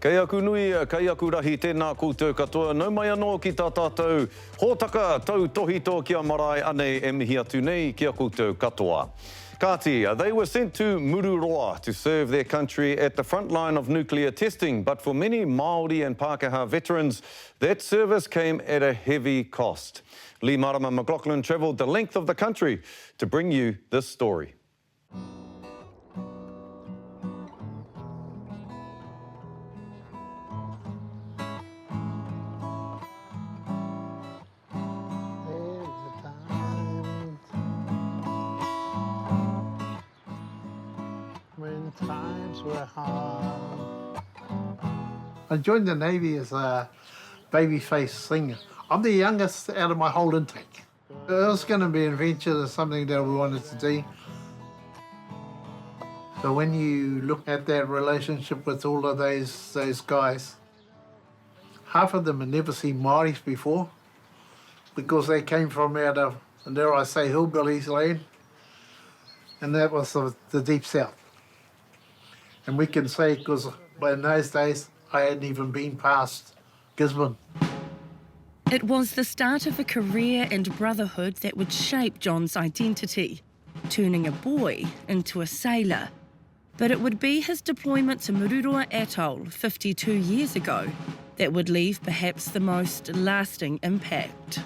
Kei aku nui, kei aku rahi tēnā koutou katoa. Nau mai anō ki tā tātou hōtaka tau tohito kia marae anei e mihi atu nei kia koutou katoa. Kāti, they were sent to Mururoa to serve their country at the front line of nuclear testing, but for many Māori and Pākehā veterans, that service came at a heavy cost. Lee Marama McLaughlin travelled the length of the country to bring you this story. Times were hard. I joined the Navy as a baby-faced singer. I'm the youngest out of my whole intake. It was going to be an adventure, something that we wanted to do. So when you look at that relationship with all of those guys, half of them had never seen Māoris before because they came from out of, dare I say, hillbillies land, and that was the deep south. And we can say, because in those days, I hadn't even been past Gisborne. It was the start of a career and brotherhood that would shape John's identity, turning a boy into a sailor. But it would be his deployment to Mururoa Atoll 52 years ago that would leave perhaps the most lasting impact.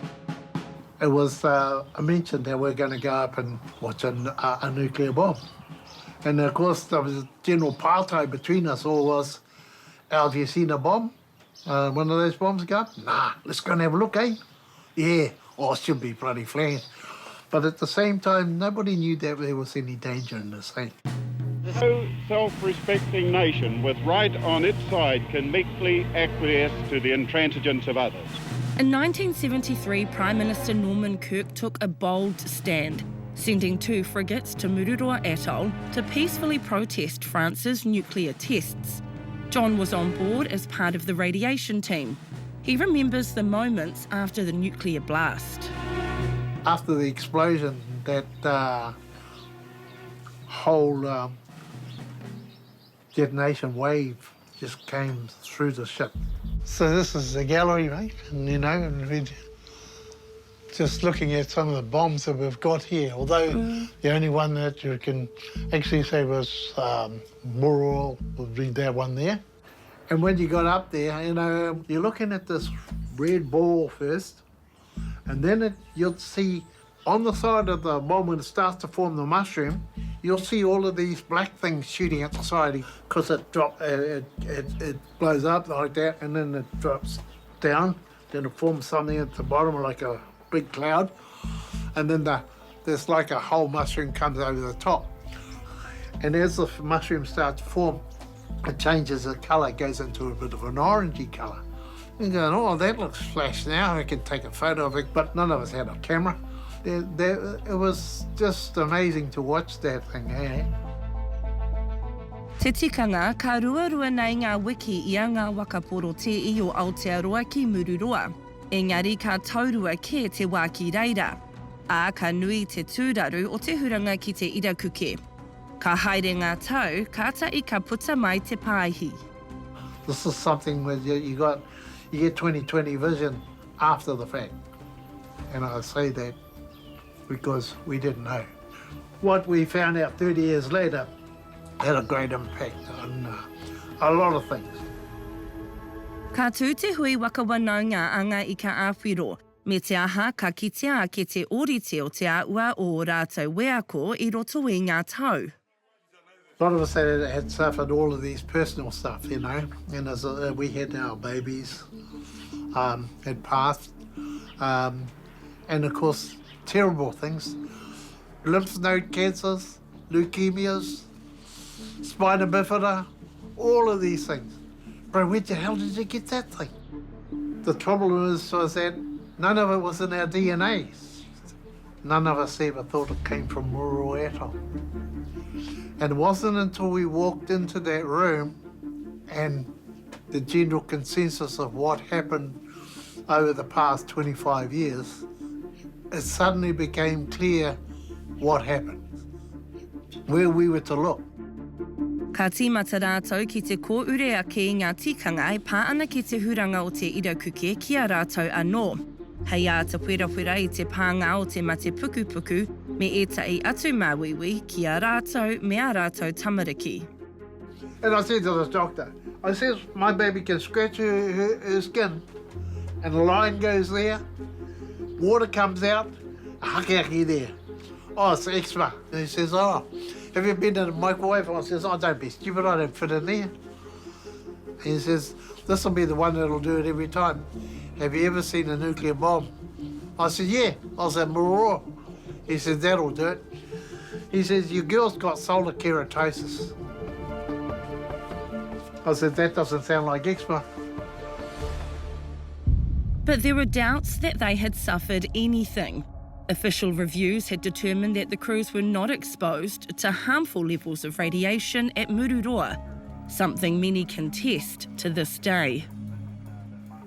It was a mention that we're going to go up and watch a nuclear bomb. And of course, there was a general party between us all was, have you seen a bomb? One of those bombs go up? Nah, let's go and have a look, eh? Yeah, oh, it should be bloody flash. But at the same time, nobody knew that there was any danger in this thing. No self-respecting nation with right on its side can meekly acquiesce to the intransigence of others. In 1973, Prime Minister Norman Kirk took a bold stand, sending 2 frigates to Mururoa Atoll to peacefully protest France's nuclear tests. John was on board as part of the radiation team. He remembers the moments after the nuclear blast. After the explosion, that whole detonation wave just came through the ship. So this is the gallery, mate, and you know, and we'd just looking at some of the bombs that we've got here, although the only one that you can actually say was Mururoa, would be that one there. And when you got up there, you know, you're looking at this red ball first, and then you'll see on the side of the bomb when it starts to form the mushroom, you'll see all of these black things shooting at the side because it blows up like that, and then it drops down, then it forms something at the bottom like a big cloud, and then there's like a whole mushroom comes over the top. And as the mushroom starts to form, it changes the colour, it goes into a bit of an orangey colour. You're going, oh, that looks flash now, I can take a photo of it, but none of us had a camera. It was just amazing to watch that thing, eh? Te tikanga, ka ruarua nei ngā wiki i a ngā wakaporo te i o Aotearoa ki Mururoa. Engari ka taurua ke te wā ki reira. A ka nui te tūraru o te huranga ki te irakuke. Ka haere ngā tau, ka tai ka puta mai te pāhi. This is something where you get 20/20 vision after the fact. And I say that because we didn't know. What we found out 30 years later had a great impact on a lot of things. Ka tū te hui wakawanau ngā anga i ka āwhiro, me te aha ka kitea ke te orite o te aua o rātou weako i roto i ngā tau. A lot of us had suffered all of these personal stuff, you know, and as we had our babies had passed, and of course terrible things, lymph node cancers, leukemias, spina bifida, all of these things. Bro, where the hell did you get that thing? The trouble was that none of it was in our DNA. None of us ever thought it came from Mururoa Atoll. And it wasn't until we walked into that room and the general consensus of what happened over the past 25 years, it suddenly became clear what happened, where we were to look. Ka tīmata rātou ki te kōure ake i ngā tikanga e pā ana ki te huranga o te irakuke ki a rātou anō. Hei a te puera i te pānga o te mate puku me ētai atu māwiwi ki a rātou me a rātou tamariki. And I said to the doctor, I says, my baby can scratch her skin and a line goes there, water comes out, a hakiaki there. Oh, it's eczema. And he says, oh, have you been in a microwave? I says, oh, don't be stupid, I don't fit in there. And he says, this will be the one that'll do it every time. Have you ever seen a nuclear bomb? I said, yeah. I was at Mururoa. He said, that'll do it. He says, your girl's got solar keratosis. I said, that doesn't sound like eczema. But there were doubts that they had suffered anything. Official reviews had determined that the crews were not exposed to harmful levels of radiation at Mururoa, something many contest to this day.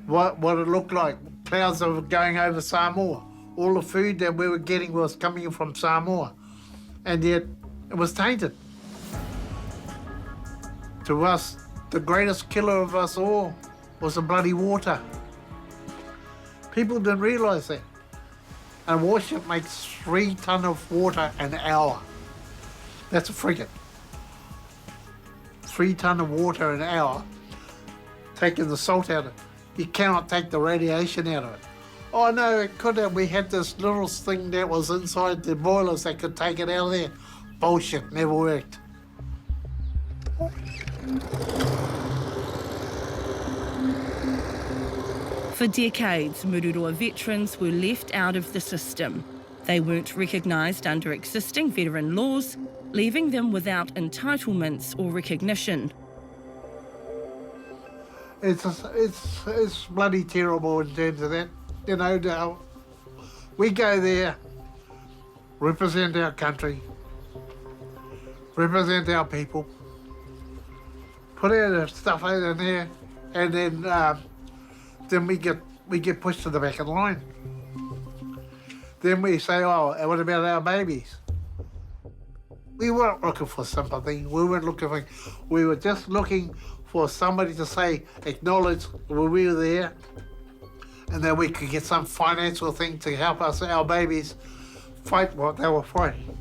What it looked like, clouds were going over Samoa. All the food that we were getting was coming from Samoa, and yet it was tainted. To us, the greatest killer of us all was the bloody water. People didn't realise that. A warship makes 3 tonnes of water an hour. That's a frigate. 3 tonnes of water an hour, taking the salt out of it. You cannot take the radiation out of it. Oh no, it could have. We had this little thing that was inside the boilers that could take it out of there. Bullshit, never worked. For decades, Mururoa veterans were left out of the system. They weren't recognised under existing veteran laws, leaving them without entitlements or recognition. It's bloody terrible in terms of that. You know, we go there, represent our country, represent our people, put our stuff out in there, and then we get pushed to the back of the line. Then we say, oh, and what about our babies? We weren't looking for sympathy. We were just looking for somebody to say, acknowledge when we were there, and that we could get some financial thing to help us, our babies, fight what they were fighting.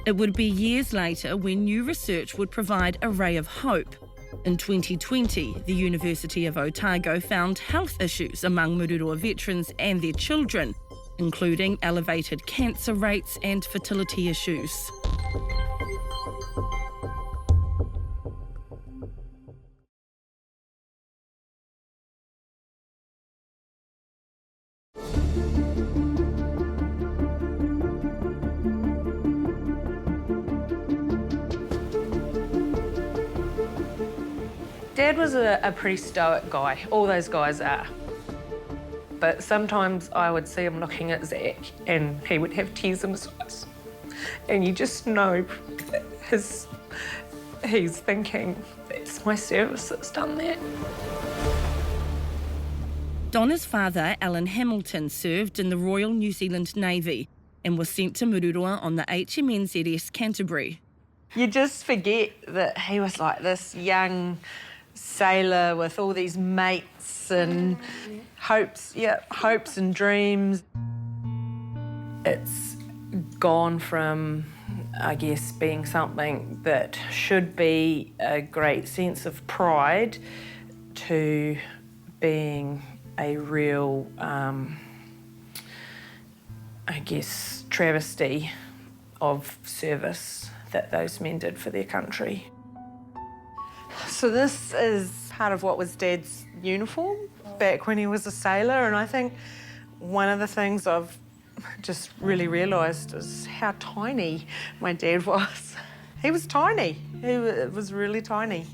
It would be years later when new research would provide a ray of hope. In 2020, the University of Otago found health issues among Mururoa veterans and their children, including elevated cancer rates and fertility issues. Dad was a pretty stoic guy. All those guys are. But sometimes I would see him looking at Zach and he would have tears in his eyes. And you just know that he's thinking, it's my service that's done that. Donna's father, Alan Hamilton, served in the Royal New Zealand Navy and was sent to Mururoa on the HMNZS Canterbury. You just forget that he was like this young sailor with all these mates and hopes and dreams. It's gone from, I guess, being something that should be a great sense of pride to being a real, I guess, travesty of service that those men did for their country. So this is part of what was Dad's uniform back when he was a sailor, and I think one of the things I've just really realised is how tiny my dad was. He was tiny. He was really tiny.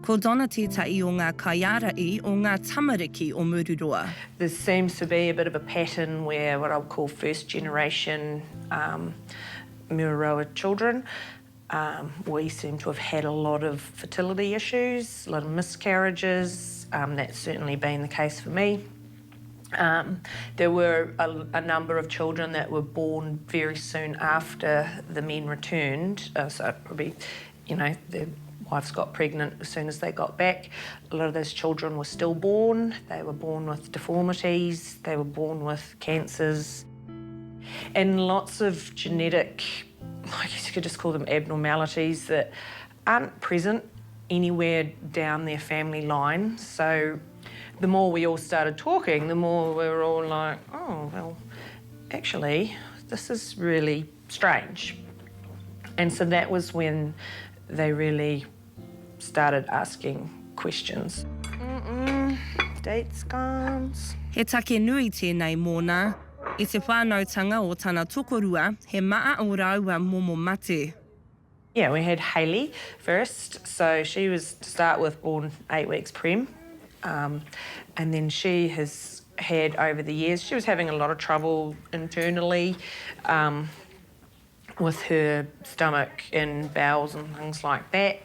Ko Donna tētai o ngā kaiarai o ngā tamariki o Mururoa. There seems to be a bit of a pattern where what I would call first generation Mururoa children, we seem to have had a lot of fertility issues, a lot of miscarriages. That's certainly been the case for me. There were a number of children that were born very soon after the men returned, so probably, you know, their wives got pregnant as soon as they got back. A lot of those children were stillborn. They were born with deformities. They were born with cancers. And lots of genetic, I guess you could just call them abnormalities that aren't present anywhere down their family line. So the more we all started talking, the more we were all like, oh, well, actually, this is really strange. And so that was when they really started asking questions. Date scans. He take nui tēnei mōna. I te whānautanga o tana tokorua, he maa o raua momo mate. Yeah, we had Hayley first. So she was, to start with, born 8 weeks prem. And then she has had, over the years, she was having a lot of trouble internally with her stomach and bowels and things like that.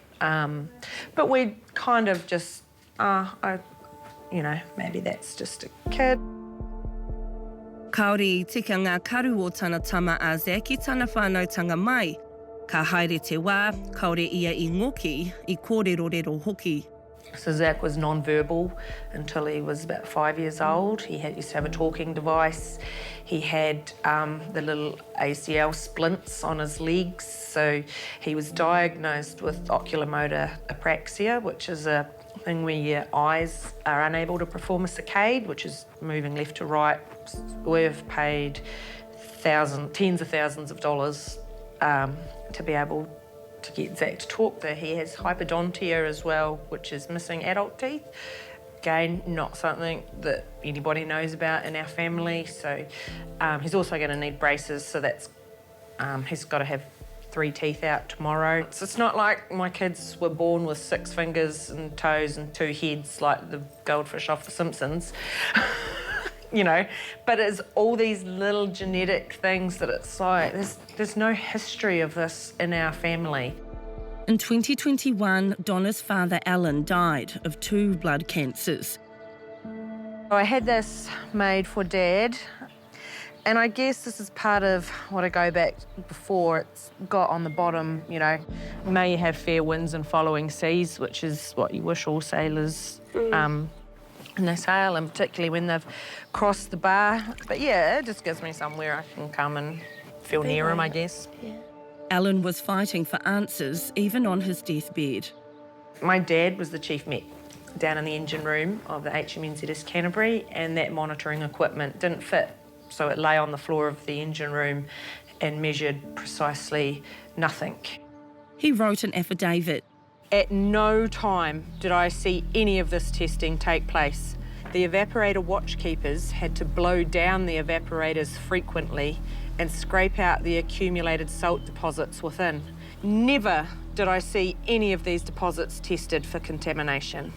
But we kind of just, you know, maybe that's just a kid. Kāore I tika ngā karu o tana tama a Zach I tana whānautanga mai. Ka haere te wā, kaore ia I ngoki, I kōrero hoki. So Zach was non-verbal until he was about 5 years old. He used to have a talking device. He had the little ACL splints on his legs. So he was diagnosed with oculomotor apraxia, which is a thing where your eyes are unable to perform a saccade, which is moving left to right. We've paid tens of thousands of dollars to be able to get Zach to talk. He has hypodontia as well, which is missing adult teeth. Again, not something that anybody knows about in our family. So he's also going to need braces, so that's he's got to have 3 teeth out tomorrow. So it's not like my kids were born with 6 fingers and toes and 2 heads like the goldfish off The Simpsons. You know, but it's all these little genetic things that it's like, there's no history of this in our family. In 2021, Donna's father, Alan, died of 2 blood cancers. I had this made for Dad, and I guess this is part of what I go back before. It's got on the bottom, you know, may you have fair winds and following seas, which is what you wish all sailors and they sail, and particularly when they've crossed the bar. But yeah, it just gives me somewhere I can come and feel near him, I guess. Yeah. Alan was fighting for answers even on his deathbed. My dad was the chief mech down in the engine room of the HMNZS Canterbury, and that monitoring equipment didn't fit. So it lay on the floor of the engine room and measured precisely nothing. He wrote an affidavit. At no time did I see any of this testing take place. The evaporator watchkeepers had to blow down the evaporators frequently and scrape out the accumulated salt deposits within. Never did I see any of these deposits tested for contamination.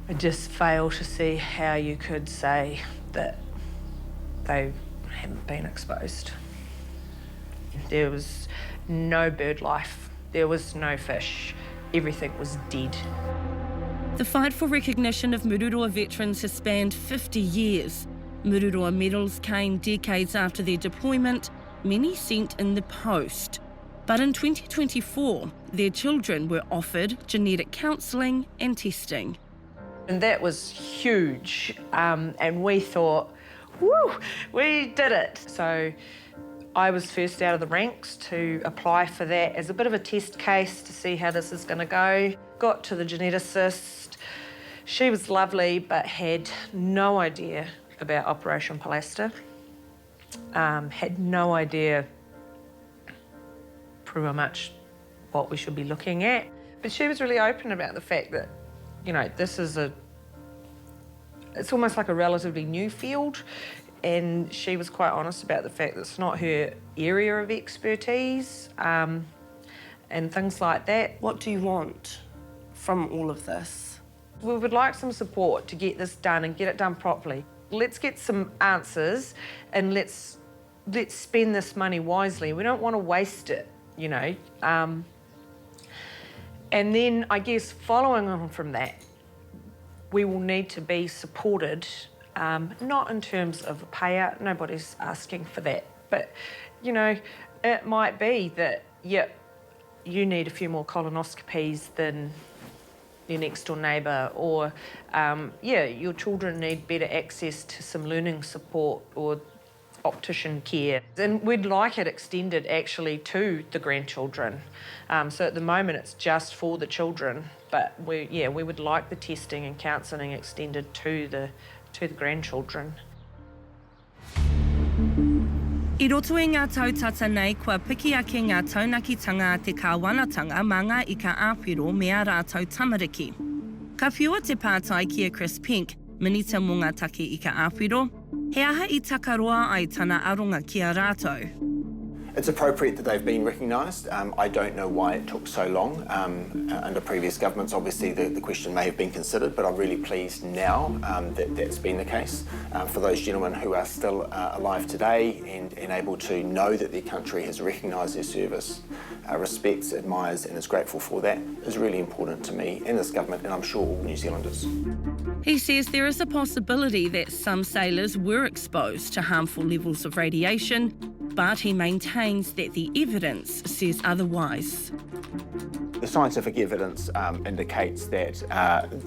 I just fail to see how you could say that they haven't been exposed. There was no bird life. There was no fish. Everything was dead. The fight for recognition of Mururoa veterans has spanned 50 years. Mururoa medals came decades after their deployment, many sent in the post. But in 2024, their children were offered genetic counselling and testing. And that was huge. And we thought, woo, we did it. So I was first out of the ranks to apply for that as a bit of a test case to see how this is going to go. Got to the geneticist. She was lovely, but had no idea about Operation Palasta. Had no idea pretty much what we should be looking at. But she was really open about the fact that, you know, this is it's almost like a relatively new field. And she was quite honest about the fact that it's not her area of expertise and things like that. What do you want from all of this? We would like some support to get this done and get it done properly. Let's get some answers and let's spend this money wisely. We don't want to waste it, you know. And then I guess following on from that, we will need to be supported Not in terms of a payout, nobody's asking for that. But, you know, it might be that, yeah, you need a few more colonoscopies than your next door neighbour, or, yeah, your children need better access to some learning support or optician care. And we'd like it extended actually to the grandchildren. So at the moment it's just for the children, but we would like the testing and counselling extended to the grandchildren. I roto i ngā tautata nei, kua piki ake ngā taunakitanga a te kāwanatanga manga i ka āwhiro me a rātou tamariki. Ka whiua te pātai kia Chris Pink, minita mō ngā take i ka āwhiro, he aha I takaroa ai tana aronga kia rātou. It's appropriate that they've been recognised. I don't know why it took so long. Under previous governments, obviously, the question may have been considered, but I'm really pleased now that that's been the case. For those gentlemen who are still alive today and able to know that their country has recognised their service, respects, admires and is grateful for that is really important to me and this government, and I'm sure all New Zealanders. He says there is a possibility that some sailors were exposed to harmful levels of radiation, but he maintains that the evidence says otherwise. The scientific evidence indicates that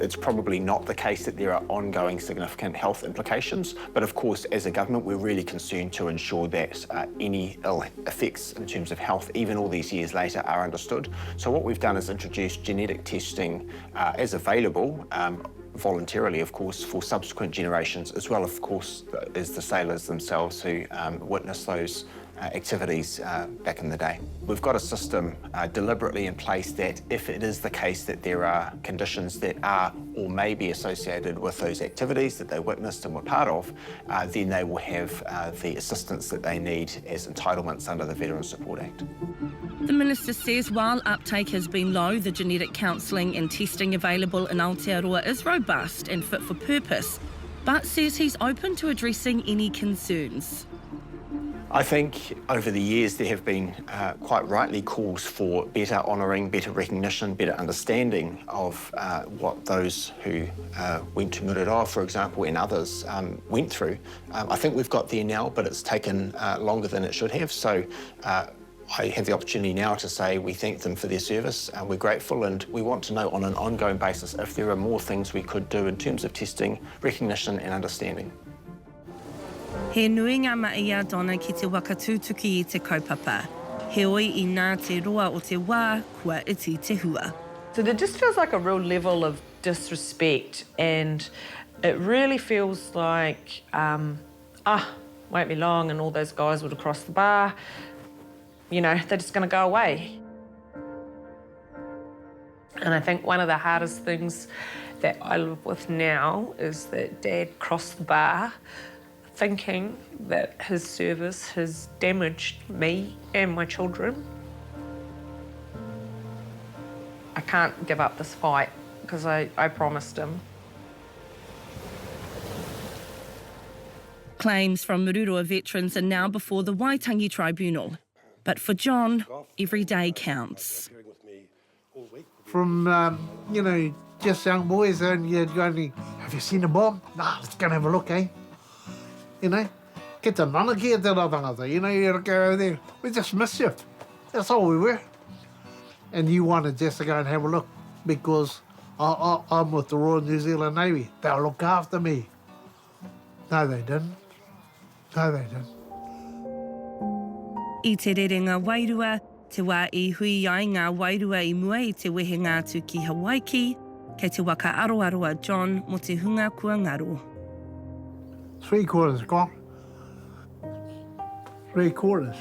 it's probably not the case that there are ongoing significant health implications, but of course as a government we're really concerned to ensure that any ill effects in terms of health, even all these years later, are understood. So what we've done is introduce genetic testing as available, voluntarily of course, for subsequent generations, as well of course as the sailors themselves who witnessed those activities back in the day. We've got a system deliberately in place that if it is the case that there are conditions that are or may be associated with those activities that they witnessed and were part of, then they will have the assistance that they need as entitlements under the Veterans Support Act. The Minister says while uptake has been low, the genetic counselling and testing available in Aotearoa is robust and fit for purpose, but says he's open to addressing any concerns. I think over the years there have been quite rightly calls for better honouring, better recognition, better understanding of what those who went to Mururoa, for example, and others went through. I think we've got there now, but it's taken longer than it should have. So I have the opportunity now to say we thank them for their service, we're grateful, and we want to know on an ongoing basis if there are more things we could do in terms of testing, recognition and understanding. He nui ngā maia dona ki te wakatūtuki I te kaupapa. He oi I nā te roa o te wā, kua iti te hua. So there just feels like a real level of disrespect, and it really feels like, won't be long and all those guys would have crossed the bar. You know, they're just going to go away. And I think one of the hardest things that I live with now is that Dad crossed the bar thinking that his service has damaged me and my children. I can't give up this fight because I promised him. Claims from Mururoa veterans are now before the Waitangi Tribunal. But for John, every day counts. From, you know, just young boys and you'd go and, have you seen a bomb? Nah, let's go and have a look, eh? You know, get the manaki at the tangata, you know, you go over there. We're just mischief. That's all we were. And you wanted just to go and have a look because I'm with the Royal New Zealand Navy. They'll look after me. No, they didn't. No, they didn't. I te rerenga wairua, te wā I hui ai ngā wairua I mua I te wehe ngātu ki Hawaii, kei te waka aroaroa John mo te hunga kua ngaro. 3/4 gone. 3/4.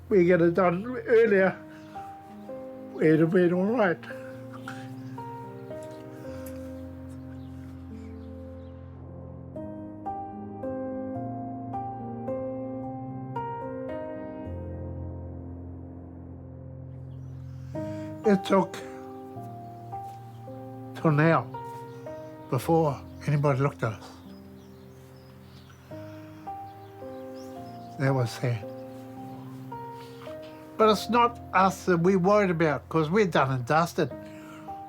We get it done earlier, we'd have been all right. It took till now before anybody looked at us. That was sad. But it's not us that we're worried about because we're done and dusted.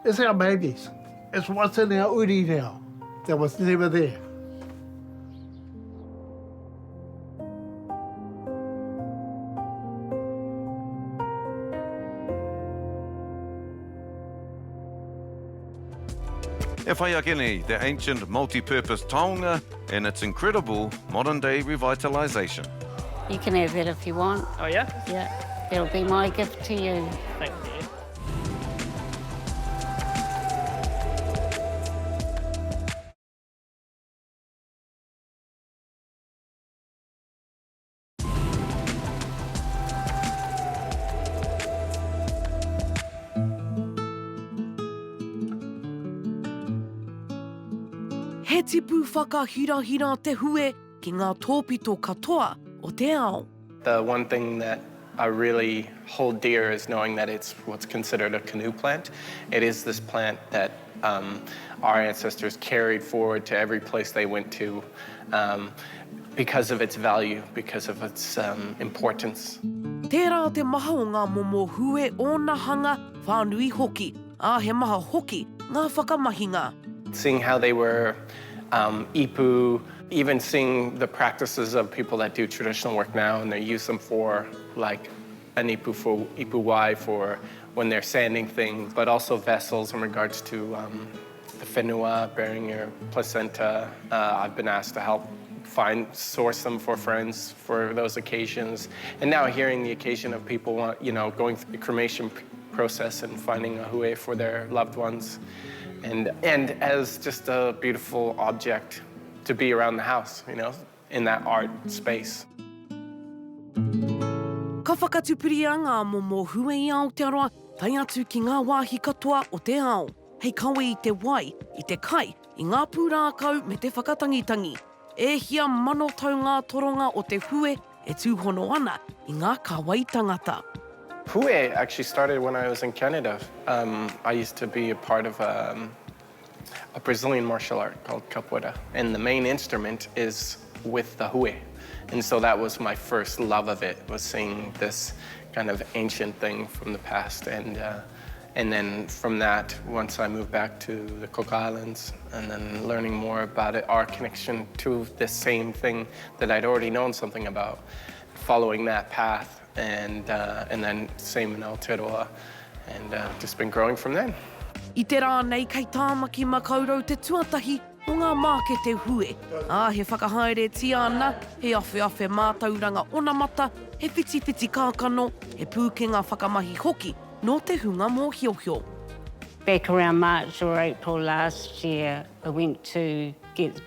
It's our babies. It's what's in our uri now that was never there. E whai ake nei, the ancient multi-purpose taonga and its incredible modern-day revitalisation. You can have it if you want. Oh, yeah? Yeah, it'll be my gift to you. Thank you. He tipu whakahirahira te hue ki ngā tōpito katoa o te ao. The one thing that I really hold dear is knowing that it's what's considered a canoe plant. It is this plant that our ancestors carried forward to every place they went to because of its value, because of its importance. Tērā te maha o ngā momo hue o nā hanga whānui hoki, a he maha hoki ngā whakamahinga. Seeing how they were ipu, even seeing the practices of people that do traditional work now, and they use them for like an ipu wai for when they're sanding things, but also vessels in regards to the whenua, bearing your placenta. I've been asked to help source them for friends for those occasions. And now hearing the occasion of people going through the cremation process and finding a hue for their loved ones. And as just a beautiful object to be around the house, in that art space. Ka whakatupiri a ngā momo hue I Aotearoa, tai atu ki ngā wāhi katoa o te ao. Hei kawe I te wai, I te kai, I ngā pūrākau me te whakatangitangi. E hia mano tau ngā toronga o te hue e tūhono ana I ngā kāwai tangata. Hue actually started when I was in Canada. I used to be a part of a Brazilian martial art called capoeira, and the main instrument is with the hue. And so that was my first love of it, was seeing this kind of ancient thing from the past. And then from that, once I moved back to the Cook Islands, and then learning more about it, our connection to the same thing that I'd already known something about, following that path. And then same in Aotearoa, and just been growing from then. I te rā nei kei tāmaki makaurau te tuatahi o ngā māke te hue. He whakahaere tia ana, he awhi mātauranga onamata, he whiti kākano, he pūkenga whakamahi hoki, no te hunga mō hiohio. Back around March or April last year, I went to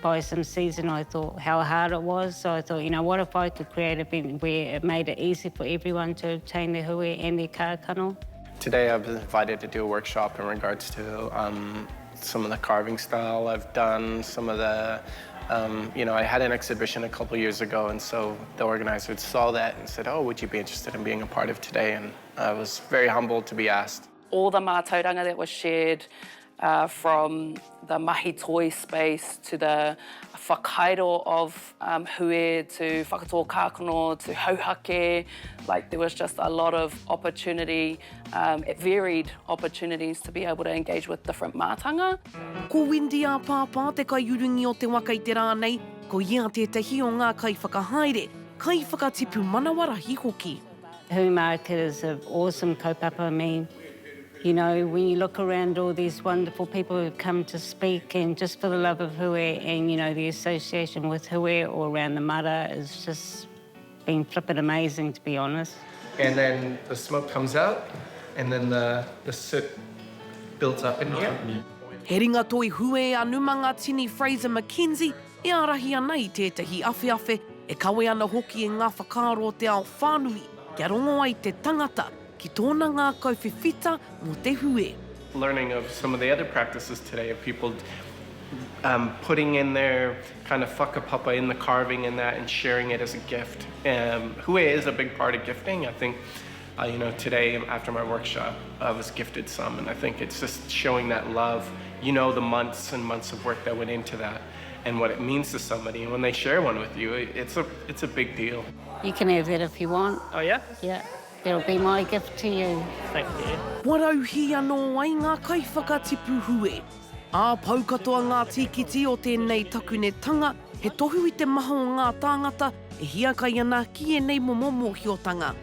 buy some seeds and I thought how hard it was. So I thought, what if I could create an event where it made it easy for everyone to obtain their hue and their kākano. Today I've been invited to do a workshop in regards to some of the carving style I've done, some of the, I had an exhibition a couple years ago, and so the organizers saw that and said, oh, would you be interested in being a part of today? And I was very humbled to be asked. All the mātauranga that was shared, from the mahi toi space to the whakairo of hue to whakatoa kākano to hauhake, there was just a lot of opportunity, varied opportunities to be able to engage with different mātanga. Ko Wendy a pāpā te kaiurungi o te waka I te rānei, ko ia tētahi o ngā kai whakahaere, kai whakatipu manawarahi hoki. Hue market is an awesome kaupapa. I mean, when you look around all these wonderful people who come to speak, and just for the love of hue and, the association with hue all around the Marae has just been flippin' amazing, to be honest. And then the smoke comes out, and then the soot builds up in here. He ringa toi hue a numanga tini Fraser McKenzie, e arahi ana I tētahi awhi, e kawe ana hoki e ngā whakaro te ao whānui, kia rongo ai te tangata, ki tōna ngā kauwhiwhita mō te hue. Learning of some of the other practices today of people putting in their kind of whakapapa in the carving and that and sharing it as a gift. Hue is a big part of gifting. I think, today after my workshop, I was gifted some, and I think it's just showing that love, the months and months of work that went into that and what it means to somebody. And when they share one with you, it's a big deal. You can have it if you want. Oh, yeah? Yeah. That'll be my gift to you. Thank you. Warau hi anō ai ngā kaiwhakatipu hue. A pau katoa ngā tīkiti o tēnei takunetanga, he tohu I te maha o ngā tāngata, e hia kai ana ki e nei momomo hiotanga.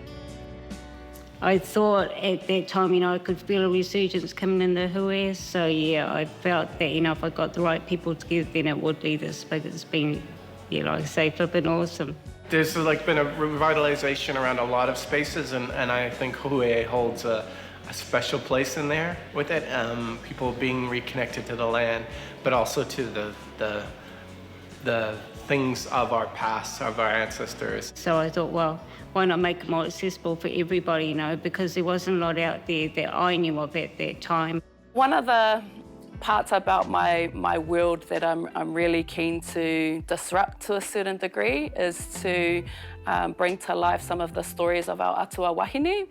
I thought at that time, I could feel a resurgence coming in the hui. So, I felt that, if I got the right people together, then it would be this. But it's been, like I say, flipping awesome. There's been a revitalization around a lot of spaces, and I think hui holds a special place in there with it. People being reconnected to the land, but also to the things of our past, of our ancestors. So I thought, well, why not make it more accessible for everybody, because there wasn't a lot out there that I knew of at that time. One of the parts about my world that I'm really keen to disrupt to a certain degree is to bring to life some of the stories of our atua wahine.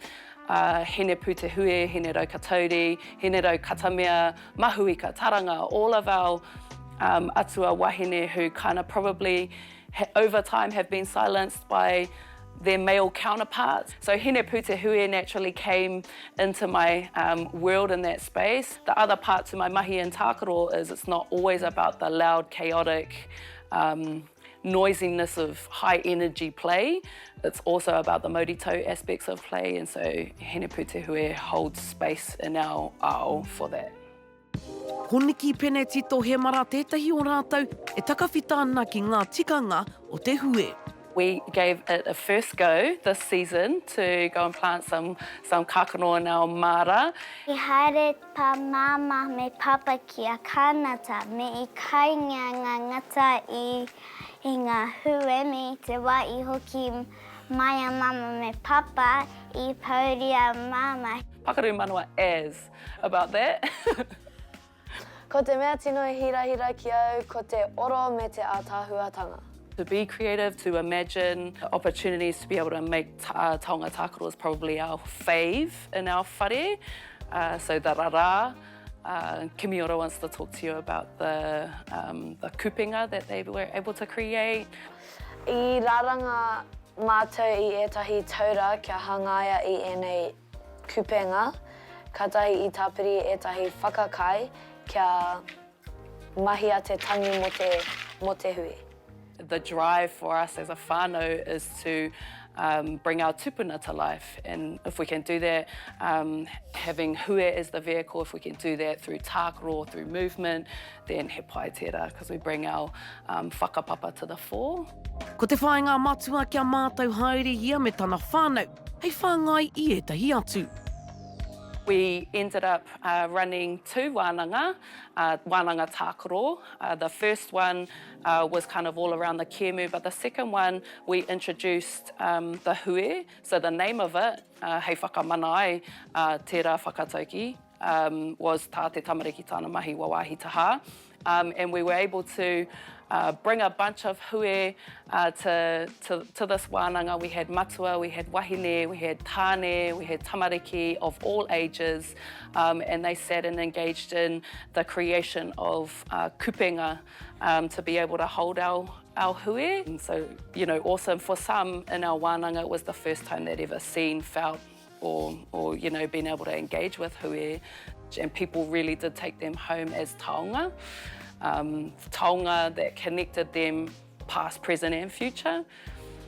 Hene pute hue, hene rau katauri, hene rau katamea, mahuika, taranga, all of our atua wahine who kind of probably over time have been silenced by their male counterparts. So hene pute hue naturally came into my world in that space. The other part to my mahi and tākaro is it's not always about the loud, chaotic noisiness of high energy play. It's also about the maurito aspects of play, and so hene pute hue holds space in our ao for that. Honiki pene tito he mara tētahi o rātou e takawhita ana ki ngā tikanga o te hue. We gave it a first go this season to go and plant some kākano in our Marae. I haere pa mama me papa ki a kānata me I kainga ngā ngata I ngā hue me te wā I hoki mai a mama me papa I pauri a mama. Pakaru manua as about that. Ko te mea tino I hira ki au, ko te oro me te ātāhuatanga. To be creative, to imagine opportunities to be able to make taonga tākaro is probably our fave in our whare. So the rara, Kimiora wants to talk to you about the kupenga that they were able to create. I raranga mātou I etahi taura kia hangaia I enei kupenga, katahi I tāpiri etahi whakakai kia mahia te tangi mo te hui. The drive for us as a whānau is to bring our tupuna to life, and if we can do that, having hue as the vehicle, if we can do that through tākaro, through movement, then he pai tērā, because we bring our whakapapa to the fore. Ko te whāinga matua kia mātou haere hia me tana whānau, hei whāngai I etahi atu. We ended up running two wānanga tākaro. The first one was kind of all around the kemu, but the second one we introduced the hue. So the name of it, hei whakamanae tērā whakatauki, was tā te tamariki tāna mahi wawahi taha. And we were able to bring a bunch of hue to this wānanga. We had matua, we had wahine, we had tāne, we had tamariki of all ages, and they sat and engaged in the creation of kupenga to be able to hold our hue. And so, awesome. For some in our wānanga, it was the first time they'd ever seen, felt, or been able to engage with hue. And people really did take them home as taonga. Taonga that connected them past, present and future.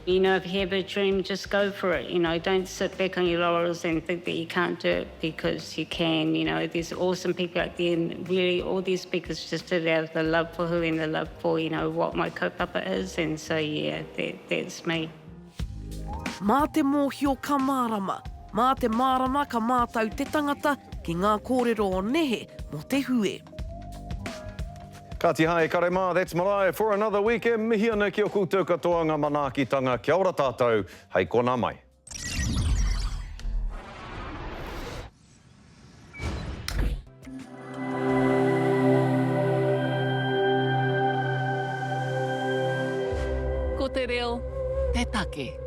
If you have a dream, just go for it. Don't sit back on your laurels and think that you can't do it, because you can. There's awesome people out there, and really all these speakers just did it out of the love for who and the love for, what my kaupapa is. And so, that's me. Mā te mōhio ka mārama, mā te mārama ka mātau te tangata ki ngā kōrero o nehe mo te hue. Ka ti hae kare mā, that's Marae for another weekend. Mihi ana ki o koutou katoa ngā manaakitanga. Kia ora tātou, hei kona mai. Ko te reo, te take.